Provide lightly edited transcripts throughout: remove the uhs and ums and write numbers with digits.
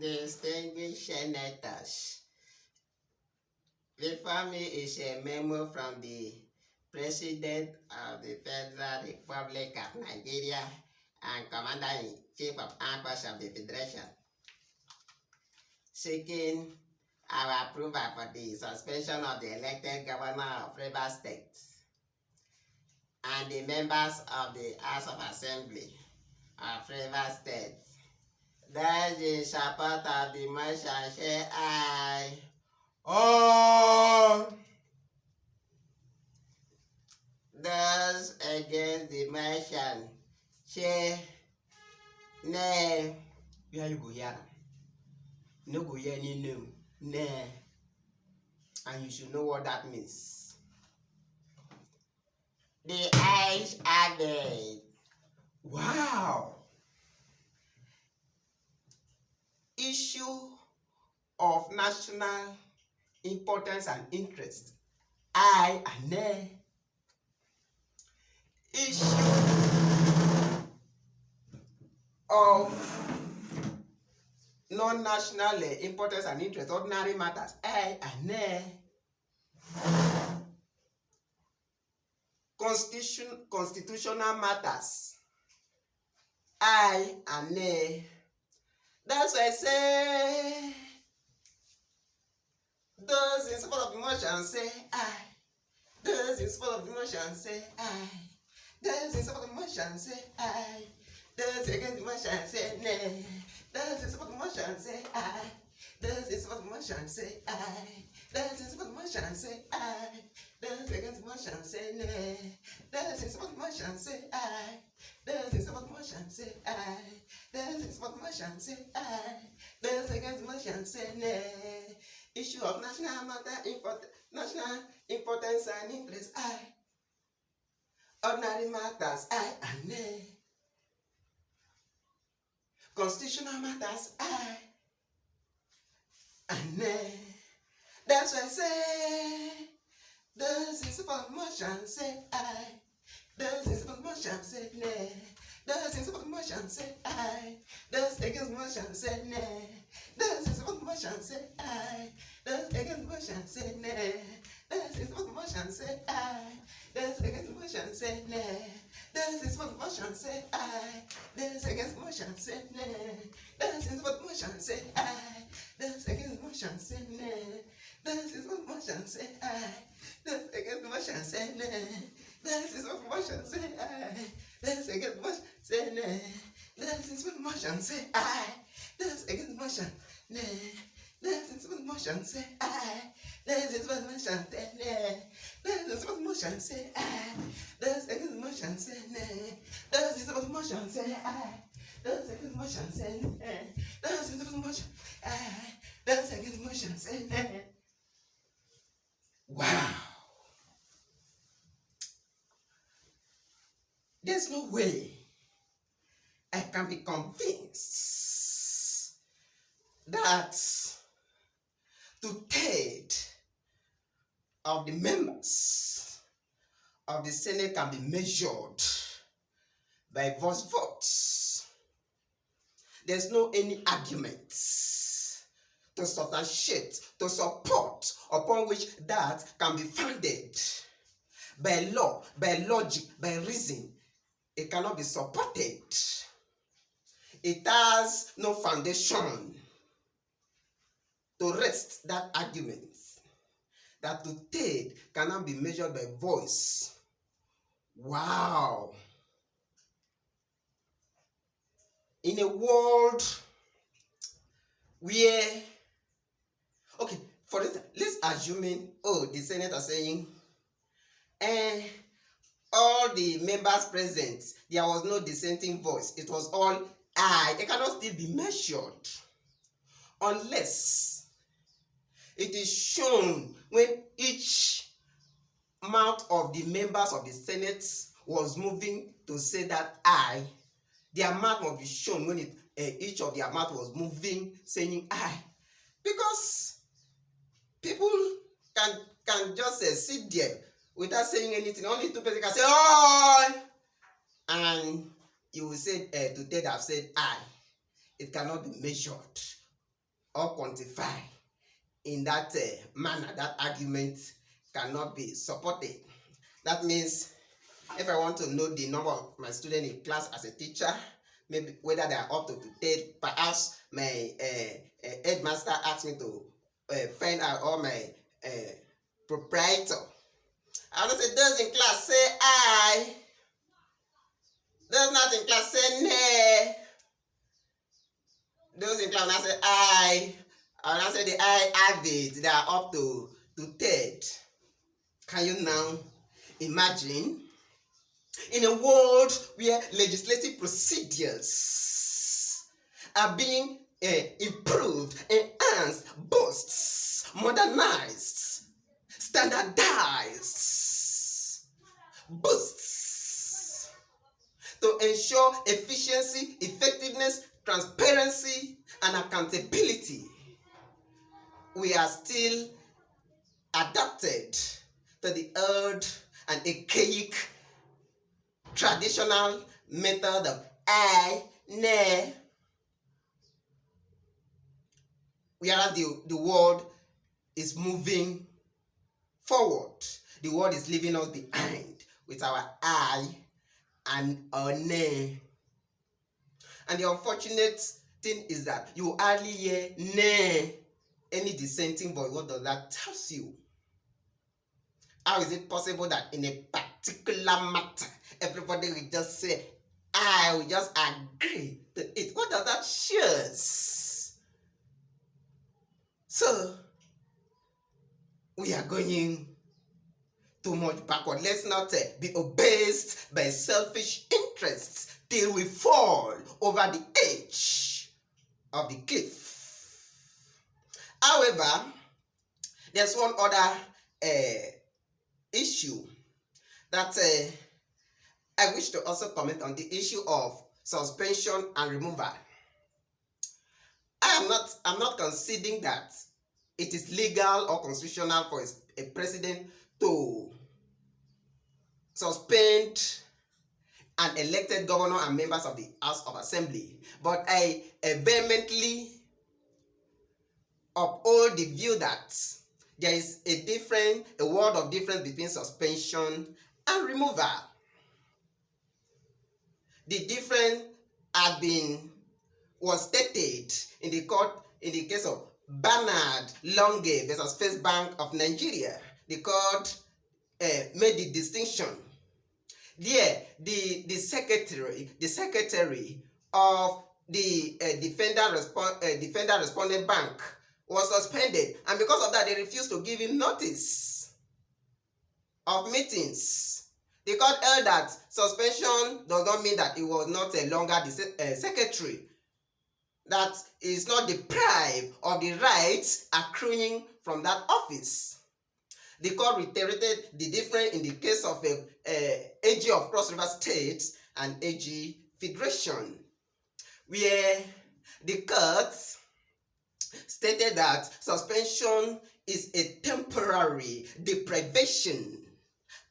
Distinguished senators, before me is a memo from the President of the Federal Republic of Nigeria and Commander-in-Chief of Armed Forces of the Federation, seeking our approval for the suspension of the elected governor of Rivers State and the members of the House of Assembly of Rivers State. Those in support of the motion say aye. Oh! Those against the motion say nay. Where you go here? No go hear any name. Nay. And you should know what that means. The ayes have it. Wow! Issue of national importance and interest. Aye and nay. Issue of non-national importance and interest, ordinary matters. Aye and nay. Constitutional matters. Aye and nay. That's why I say those in support of the motion say aye. Those in support of the motion say aye. Those in support of the motion say aye. Those against the motion say nay. Those in support of the motion say aye. Those in support of the motion say aye. Those in support of the motion say aye. Those against the motion say nay. Those in support of the motion say aye. Those in support of the motion say aye. Those in support of the motion say aye. Those against the motion say nay. Issue of national importance and interest, aye. Ordinary matters, aye and nay. Constitutional matters, aye and nay. That's why I say those in support of the motion say aye. Those in support of the motion say nay. Those in support of the motion say aye. Those against the motion say nay. Those in support of the motion say aye. Those against the motion say nay. Those in support of the motion say aye. Those against the motion say nay. Those in support of the motion say aye. Those against the motion say nay. Those in support of the motion say aye. Those against the motion say nay. Those in support of the motion say aye. Those against the motion say nay. Those in support of the motion say aye. Those against the motion say nay. Those in support of the motion say aye. Those against the motion nay. Those in support of the motion say aye. Those in support of the motion say nay. Those in support of the motion say aye. Those against the motion say nay. Those in support of the motion say aye. Those against the motion say nay. Those in support of the motion aye. Those against the motion say nay. Wow! There's no way I can be convinced that 2/3 of the members of the Senate can be measured by voice votes. There's no any argument to substantiate, to support upon which that can be founded by law, by logic, by reason. It cannot be supported. It has no foundation to rest that argument that 2/3 cannot be measured by voice. Wow! In a world where, okay, for instance, let's assume, the Senate are saying, all the members present, there was no dissenting voice. It was all aye. It cannot still be measured unless it is shown when each mouth of the members of the Senate was moving to say that aye. Their mouth must be shown when each of their mouth was moving, saying aye. Because people can just sit there without saying anything. Only two people can say aye, and you will say 2/3 have said aye. It cannot be measured or quantify in that manner, that argument cannot be supported. That means if I want to know the number of my students in class as a teacher, maybe whether they are up to 10, perhaps my headmaster asked me to find out all my proprietor. I will say, those in class say I. Those not in class say nay. Those in class now say I. I will now say the I have it. They are up to 10. Can you now imagine? In a world where legislative procedures are being improved, enhanced, boosted, modernized, standardized, boosts to ensure efficiency, effectiveness, transparency, and accountability, we are still adapted to the old and archaic traditional method of I, nay, whereas the world is moving forward. The world is leaving us behind with our I and our nay. And the unfortunate thing is that you hardly hear nay any dissenting voice. What does that tell you? How is it possible that in a particular matter everybody will just say I will just agree to it? What does that show? So we are going too much backward. Let's not be obsessed by selfish interests till we fall over the edge of the cliff. However, there's one other issue that I wish to also comment on, the issue of suspension and removal. I'm not conceding that it is legal or constitutional for a president to suspend an elected governor and members of the House of Assembly, but I vehemently uphold the view that there is a world of difference between suspension and removal. The difference was stated in the court in the case of Bernard Longe versus First Bank of Nigeria. The court made the distinction. There, the secretary of the defendant respondent bank was suspended, and because of that, they refused to give him notice of meetings. The court held that suspension does not mean that he was not longer the secretary, that he is not deprived of the rights accruing from that office. The court reiterated the difference in the case of AG of Cross River State and AG Federation, where the court stated that suspension is a temporary deprivation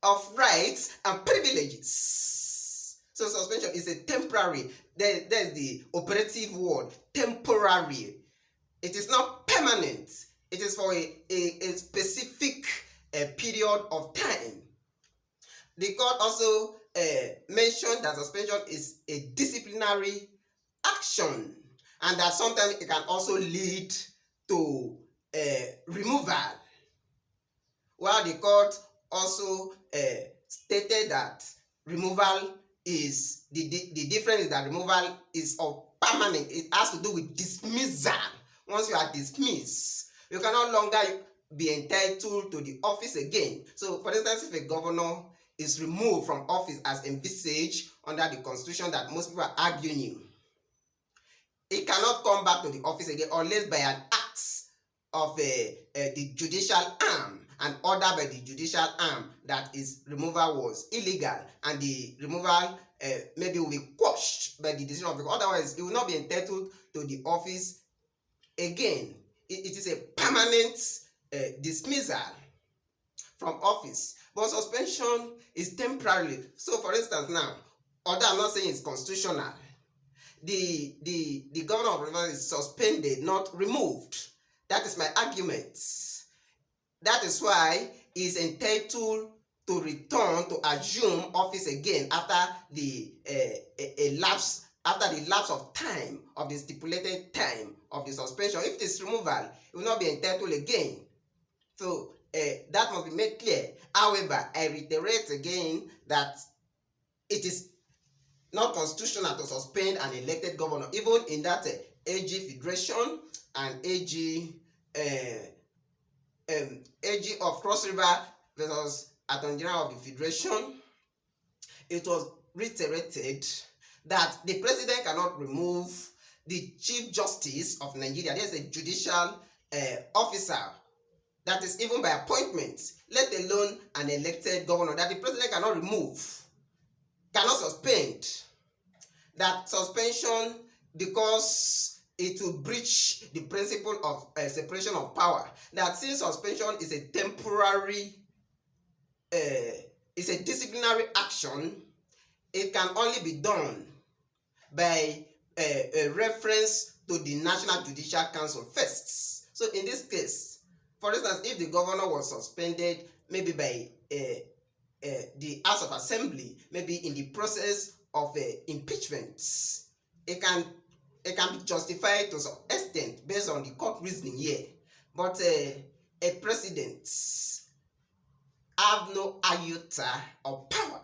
of rights and privileges. So suspension is a temporary, there's the operative word, temporary. It is not permanent. It is for a specific period of time. The court also mentioned that suspension is a disciplinary action, and that sometimes it can also lead to removal. While the court also stated that removal is the difference is that removal is of permanent. It has to do with dismissal. Once you are dismissed, you can no longer be entitled to the office again. So, for instance, if a governor is removed from office as envisaged under the constitution that most people are arguing, he cannot come back to the office again unless by an act of the judicial arm, an order by the judicial arm that his removal was illegal, and the removal maybe will be quashed by the decision of the court. Otherwise, he will not be entitled to the office again. It is a permanent dismissal from office. But suspension is temporary. So, for instance, now, although I'm not saying it's constitutional, the governor of Rivers is suspended, not removed. That is my argument. That is why he is entitled to return to assume office again after the lapse of time, of the stipulated time of the suspension. If it is removal, he will not be entitled again. So that must be made clear. However, I reiterate again that it is not constitutional to suspend an elected governor, even in that AG Federation and AG of Cross River versus Attorney General of the Federation. It was reiterated that the president cannot remove the Chief Justice of Nigeria. There is a judicial officer that is even by appointment, let alone an elected governor, that the president cannot remove, cannot suspend. That suspension, because it will breach the principle of separation of power. That since suspension is a temporary, is a disciplinary action, it can only be done by a reference to the National Judicial Council first. So in this case, for instance, if the governor was suspended maybe by the House of Assembly, maybe in the process of impeachment, it can be justified to some extent based on the court reasoning here. But a president have no iota of power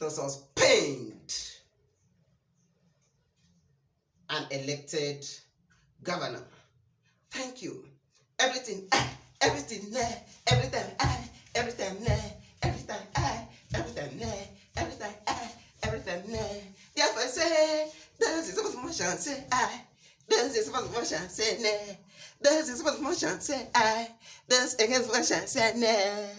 to suspend an elected governor. Thank you. Everything, everything, every time, every time, every time, every time, every time, every time. Therefore, say, this is what motion say I. This is what motion say nay. This is what motion say I. This against motion say nay.